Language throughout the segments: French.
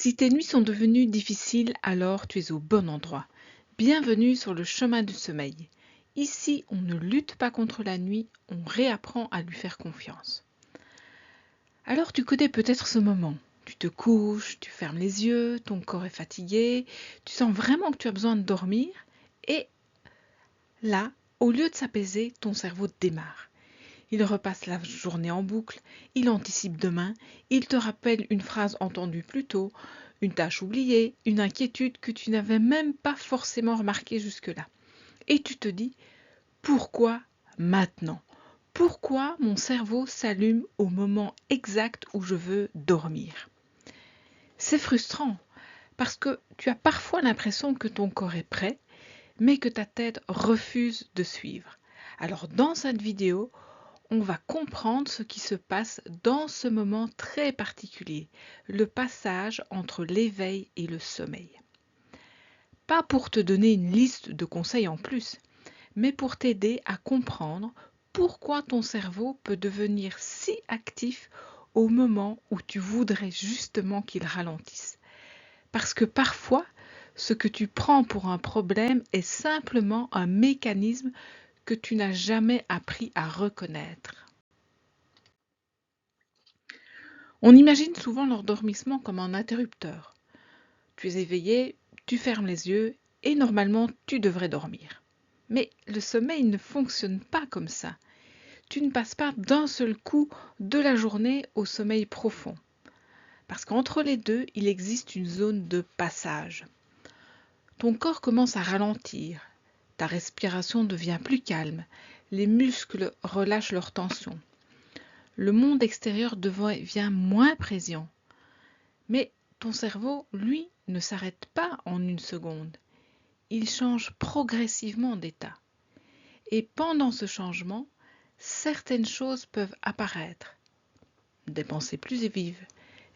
Si tes nuits sont devenues difficiles, alors tu es au bon endroit. Bienvenue sur le chemin du sommeil. Ici, on ne lutte pas contre la nuit, on réapprend à lui faire confiance. Alors tu connais peut-être ce moment. Tu te couches, tu fermes les yeux, ton corps est fatigué, tu sens vraiment que tu as besoin de dormir et là, au lieu de s'apaiser, ton cerveau démarre. Il repasse la journée en boucle, il anticipe demain, il te rappelle une phrase entendue plus tôt, une tâche oubliée, une inquiétude que tu n'avais même pas forcément remarquée jusque-là. Et tu te dis, pourquoi maintenant? Pourquoi mon cerveau s'allume au moment exact où je veux dormir? C'est frustrant parce que tu as parfois l'impression que ton corps est prêt, mais que ta tête refuse de suivre. Alors dans cette vidéo, on va comprendre ce qui se passe dans ce moment très particulier, le passage entre l'éveil et le sommeil. Pas pour te donner une liste de conseils en plus, mais pour t'aider à comprendre pourquoi ton cerveau peut devenir si actif au moment où tu voudrais justement qu'il ralentisse. Parce que parfois, ce que tu prends pour un problème est simplement un mécanisme que tu n'as jamais appris à reconnaître. On imagine souvent l'endormissement comme un interrupteur. Tu es éveillé, tu fermes les yeux et normalement tu devrais dormir. Mais le sommeil ne fonctionne pas comme ça. Tu ne passes pas d'un seul coup de la journée au sommeil profond. Parce qu'entre les deux, il existe une zone de passage. Ton corps commence à ralentir, ta respiration devient plus calme, les muscles relâchent leur tension. Le monde extérieur devient moins présent. Mais ton cerveau, lui, ne s'arrête pas en une seconde. Il change progressivement d'état. Et pendant ce changement, certaines choses peuvent apparaître. Des pensées plus vives,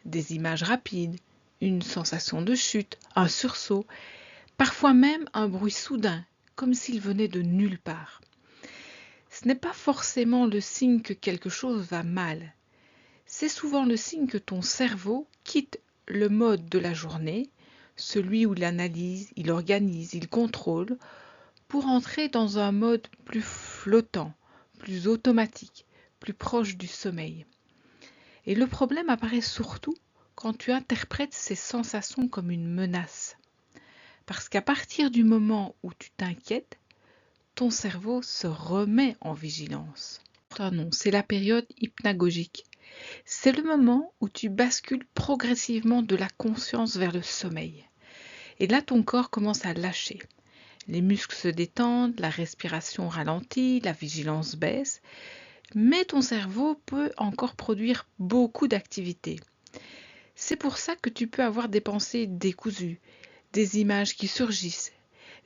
des images rapides, une sensation de chute, un sursaut, parfois même un bruit soudain, comme s'il venait de nulle part. Ce n'est pas forcément le signe que quelque chose va mal. C'est souvent le signe que ton cerveau quitte le mode de la journée, celui où il analyse, il organise, il contrôle, pour entrer dans un mode plus flottant, plus automatique, plus proche du sommeil. Et le problème apparaît surtout quand tu interprètes ces sensations comme une menace. Parce qu'à partir du moment où tu t'inquiètes, ton cerveau se remet en vigilance. Non, c'est la période hypnagogique. C'est le moment où tu bascules progressivement de la conscience vers le sommeil. Et là, ton corps commence à lâcher. Les muscles se détendent, la respiration ralentit, la vigilance baisse, mais ton cerveau peut encore produire beaucoup d'activités. C'est pour ça que tu peux avoir des pensées décousues, des images qui surgissent,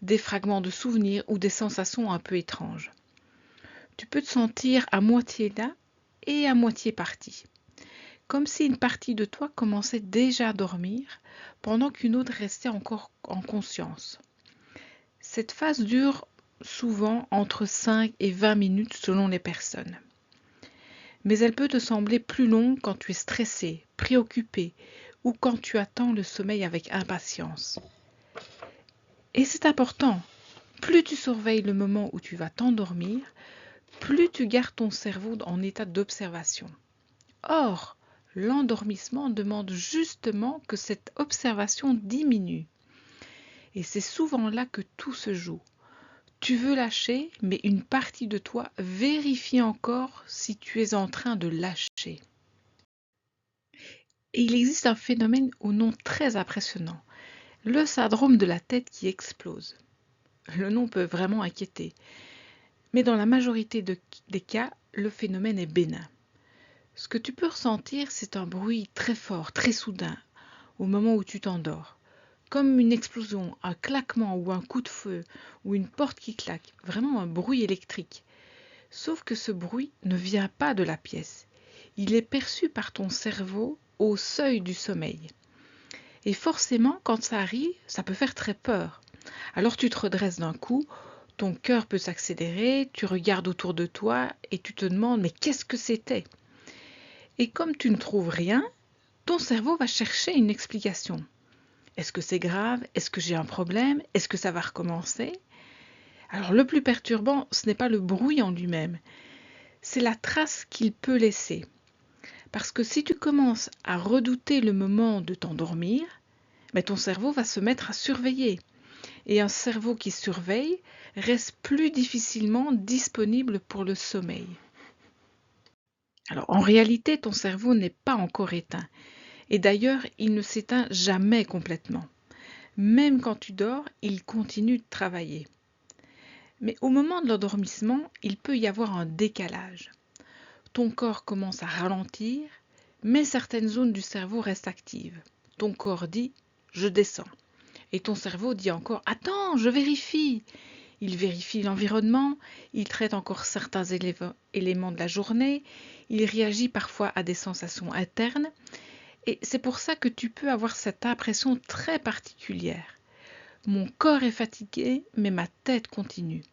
des fragments de souvenirs ou des sensations un peu étranges. Tu peux te sentir à moitié là et à moitié parti. Comme si une partie de toi commençait déjà à dormir, pendant qu'une autre restait encore en conscience. Cette phase dure souvent entre 5 et 20 minutes selon les personnes. Mais elle peut te sembler plus longue quand tu es stressé, préoccupé ou quand tu attends le sommeil avec impatience. Et c'est important, plus tu surveilles le moment où tu vas t'endormir, plus tu gardes ton cerveau en état d'observation. Or, l'endormissement demande justement que cette observation diminue. Et c'est souvent là que tout se joue. Tu veux lâcher, mais une partie de toi vérifie encore si tu es en train de lâcher. Et il existe un phénomène au nom très impressionnant, le syndrome de la tête qui explose. Le nom peut vraiment inquiéter, mais dans la majorité des cas, le phénomène est bénin. Ce que tu peux ressentir, c'est un bruit très fort, très soudain, au moment où tu t'endors. Comme une explosion, un claquement ou un coup de feu, ou une porte qui claque, vraiment un bruit électrique. Sauf que ce bruit ne vient pas de la pièce. Il est perçu par ton cerveau au seuil du sommeil. Et forcément, quand ça arrive, ça peut faire très peur. Alors tu te redresses d'un coup, ton cœur peut s'accélérer, tu regardes autour de toi et tu te demandes mais qu'est-ce que c'était? Et comme tu ne trouves rien, ton cerveau va chercher une explication. Est-ce que c'est grave? Est-ce que j'ai un problème? Est-ce que ça va recommencer? Alors le plus perturbant, ce n'est pas le bruit en lui-même, c'est la trace qu'il peut laisser. Parce que si tu commences à redouter le moment de t'endormir, mais ton cerveau va se mettre à surveiller. Et un cerveau qui surveille reste plus difficilement disponible pour le sommeil. Alors en réalité, ton cerveau n'est pas encore éteint. Et d'ailleurs, il ne s'éteint jamais complètement. Même quand tu dors, il continue de travailler. Mais au moment de l'endormissement, il peut y avoir un décalage. Ton corps commence à ralentir, mais certaines zones du cerveau restent actives. Ton corps dit « je descends ». Et ton cerveau dit encore « attends, je vérifie ». Il vérifie l'environnement, il traite encore certains éléments de la journée, il réagit parfois à des sensations internes. Et c'est pour ça que tu peux avoir cette impression très particulière. Mon corps est fatigué, mais ma tête continue.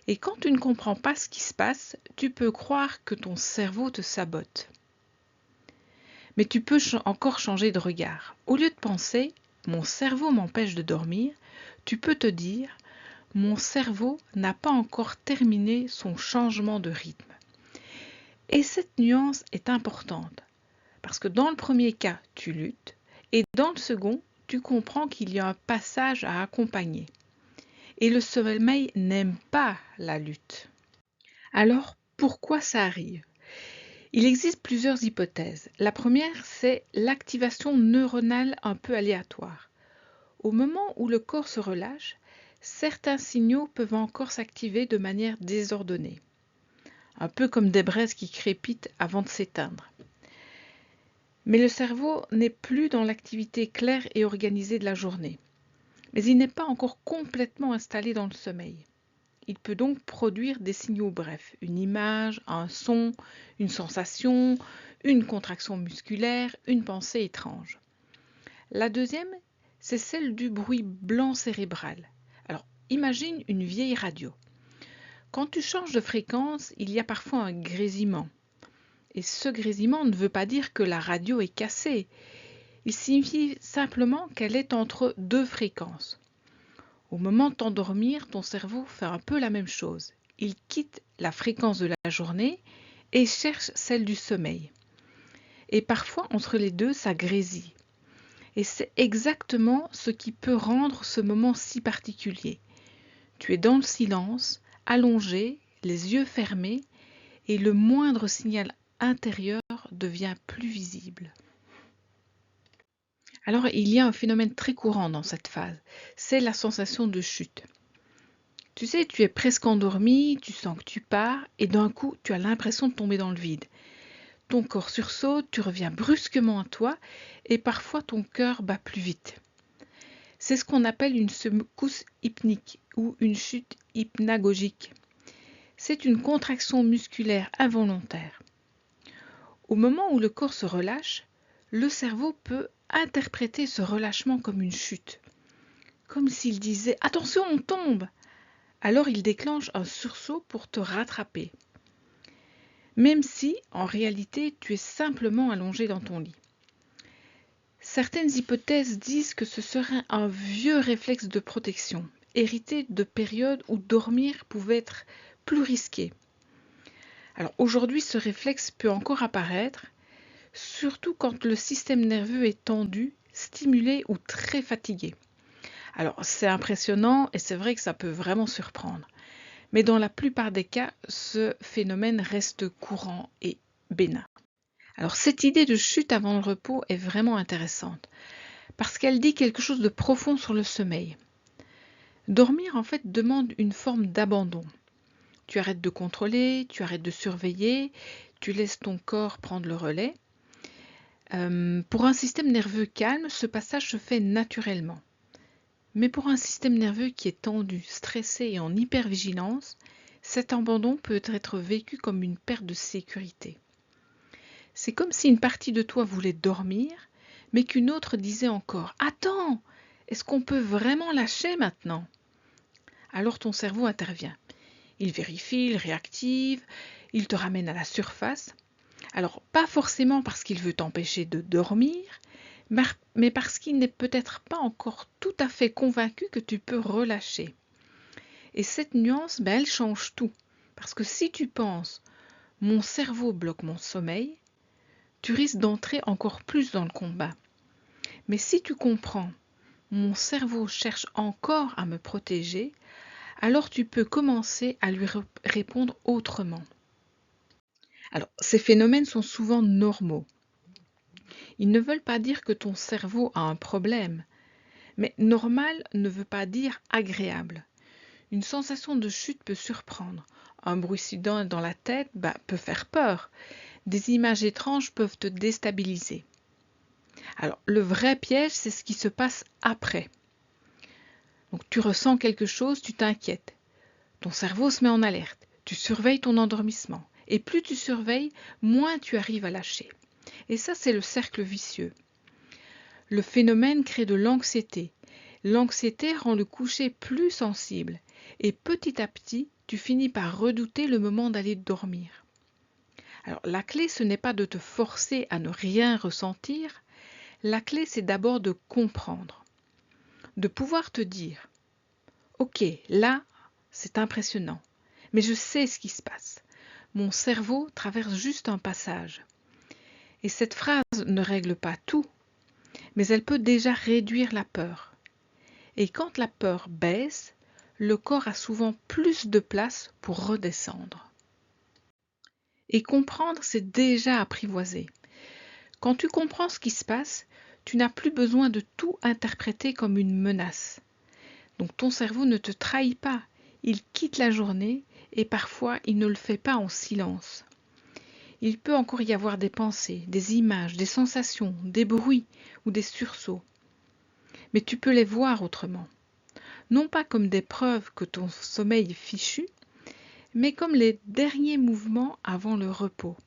Et quand tu ne comprends pas ce qui se passe, tu peux croire que ton cerveau te sabote. Mais tu peux encore changer de regard. Au lieu de penser « mon cerveau m'empêche de dormir », tu peux te dire « mon cerveau n'a pas encore terminé son changement de rythme ». Et cette nuance est importante, parce que dans le premier cas, tu luttes, et dans le second, tu comprends qu'il y a un passage à accompagner. Et le sommeil n'aime pas la lutte. Alors, pourquoi ça arrive? Il existe plusieurs hypothèses. La première, c'est l'activation neuronale un peu aléatoire. Au moment où le corps se relâche, certains signaux peuvent encore s'activer de manière désordonnée. Un peu comme des braises qui crépitent avant de s'éteindre. Mais le cerveau n'est plus dans l'activité claire et organisée de la journée. Mais il n'est pas encore complètement installé dans le sommeil. Il peut donc produire des signaux brefs, une image, un son, une sensation, une contraction musculaire, une pensée étrange. La deuxième, c'est celle du bruit blanc cérébral. Alors, imagine une vieille radio. Quand tu changes de fréquence, il y a parfois un grésillement. Et ce grésillement ne veut pas dire que la radio est cassée. Il signifie simplement qu'elle est entre deux fréquences. Au moment de t'endormir, ton cerveau fait un peu la même chose. Il quitte la fréquence de la journée et cherche celle du sommeil. Et parfois, entre les deux, ça grésille. Et c'est exactement ce qui peut rendre ce moment si particulier. Tu es dans le silence, allongé, les yeux fermés, et le moindre signal intérieur devient plus visible. Alors, il y a un phénomène très courant dans cette phase, c'est la sensation de chute. Tu sais, tu es presque endormi, tu sens que tu pars, et d'un coup, tu as l'impression de tomber dans le vide. Ton corps sursaute, tu reviens brusquement à toi, et parfois ton cœur bat plus vite. C'est ce qu'on appelle une secousse hypnique ou une chute hypnagogique. C'est une contraction musculaire involontaire. Au moment où le corps se relâche, le cerveau peut interpréter ce relâchement comme une chute. Comme s'il disait « Attention, on tombe !» Alors il déclenche un sursaut pour te rattraper. Même si, en réalité, tu es simplement allongé dans ton lit. Certaines hypothèses disent que ce serait un vieux réflexe de protection, hérité de périodes où dormir pouvait être plus risqué. Alors aujourd'hui, ce réflexe peut encore apparaître, surtout quand le système nerveux est tendu, stimulé ou très fatigué. Alors c'est impressionnant et c'est vrai que ça peut vraiment surprendre. Mais dans la plupart des cas, ce phénomène reste courant et bénin. Alors cette idée de chute avant le repos est vraiment intéressante, parce qu'elle dit quelque chose de profond sur le sommeil. Dormir en fait demande une forme d'abandon. Tu arrêtes de contrôler, tu arrêtes de surveiller, tu laisses ton corps prendre le relais. Pour un système nerveux calme, ce passage se fait naturellement. Mais pour un système nerveux qui est tendu, stressé et en hypervigilance, cet abandon peut être vécu comme une perte de sécurité. C'est comme si une partie de toi voulait dormir, mais qu'une autre disait encore « Attends, est-ce qu'on peut vraiment lâcher maintenant ?» Alors ton cerveau intervient. Il vérifie, il réactive, il te ramène à la surface. Alors, pas forcément parce qu'il veut t'empêcher de dormir, mais parce qu'il n'est peut-être pas encore tout à fait convaincu que tu peux relâcher. Et cette nuance, elle change tout. Parce que si tu penses mon cerveau bloque mon sommeil, tu risques d'entrer encore plus dans le combat. Mais si tu comprends mon cerveau cherche encore à me protéger, alors tu peux commencer à lui répondre autrement. Alors, ces phénomènes sont souvent normaux. Ils ne veulent pas dire que ton cerveau a un problème, mais normal ne veut pas dire agréable. Une sensation de chute peut surprendre. Un bruit soudain dans la tête peut faire peur. Des images étranges peuvent te déstabiliser. Alors, le vrai piège, c'est ce qui se passe après. Donc, tu ressens quelque chose, tu t'inquiètes. Ton cerveau se met en alerte. Tu surveilles ton endormissement. Et plus tu surveilles, moins tu arrives à lâcher. Et ça, c'est le cercle vicieux. Le phénomène crée de l'anxiété. L'anxiété rend le coucher plus sensible. Et petit à petit, tu finis par redouter le moment d'aller dormir. Alors, la clé, ce n'est pas de te forcer à ne rien ressentir. La clé, c'est d'abord de comprendre. De pouvoir te dire, ok, là, c'est impressionnant, mais je sais ce qui se passe. Mon cerveau traverse juste un passage. Et cette phrase ne règle pas tout, mais elle peut déjà réduire la peur. Et quand la peur baisse, le corps a souvent plus de place pour redescendre. Et comprendre, c'est déjà apprivoiser. Quand tu comprends ce qui se passe, tu n'as plus besoin de tout interpréter comme une menace. Donc ton cerveau ne te trahit pas, il quitte la journée et parfois il ne le fait pas en silence. Il peut encore y avoir des pensées, des images, des sensations, des bruits ou des sursauts. Mais tu peux les voir autrement. Non pas comme des preuves que ton sommeil est fichu, mais comme les derniers mouvements avant le repos.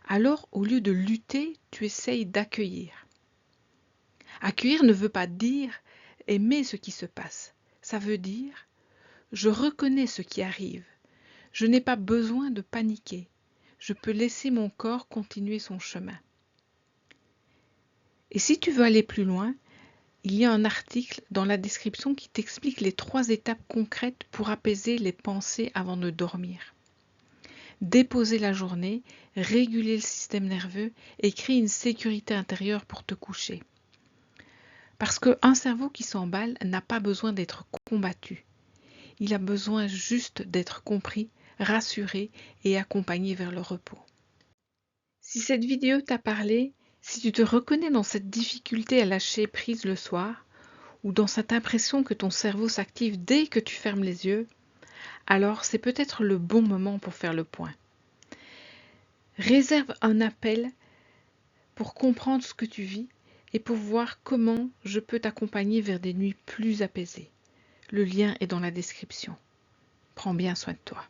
Alors, au lieu de lutter, tu essayes d'accueillir. Accueillir ne veut pas dire aimer ce qui se passe. Ça veut dire je reconnais ce qui arrive. Je n'ai pas besoin de paniquer. Je peux laisser mon corps continuer son chemin. Et si tu veux aller plus loin, il y a un article dans la description qui t'explique les 3 étapes concrètes pour apaiser les pensées avant de dormir. Déposer la journée, réguler le système nerveux et créer une sécurité intérieure pour te coucher. Parce qu'un cerveau qui s'emballe n'a pas besoin d'être combattu. Il a besoin juste d'être compris, rassuré et accompagné vers le repos. Si cette vidéo t'a parlé, si tu te reconnais dans cette difficulté à lâcher prise le soir, ou dans cette impression que ton cerveau s'active dès que tu fermes les yeux, alors c'est peut-être le bon moment pour faire le point. Réserve un appel pour comprendre ce que tu vis et pour voir comment je peux t'accompagner vers des nuits plus apaisées. Le lien est dans la description. Prends bien soin de toi.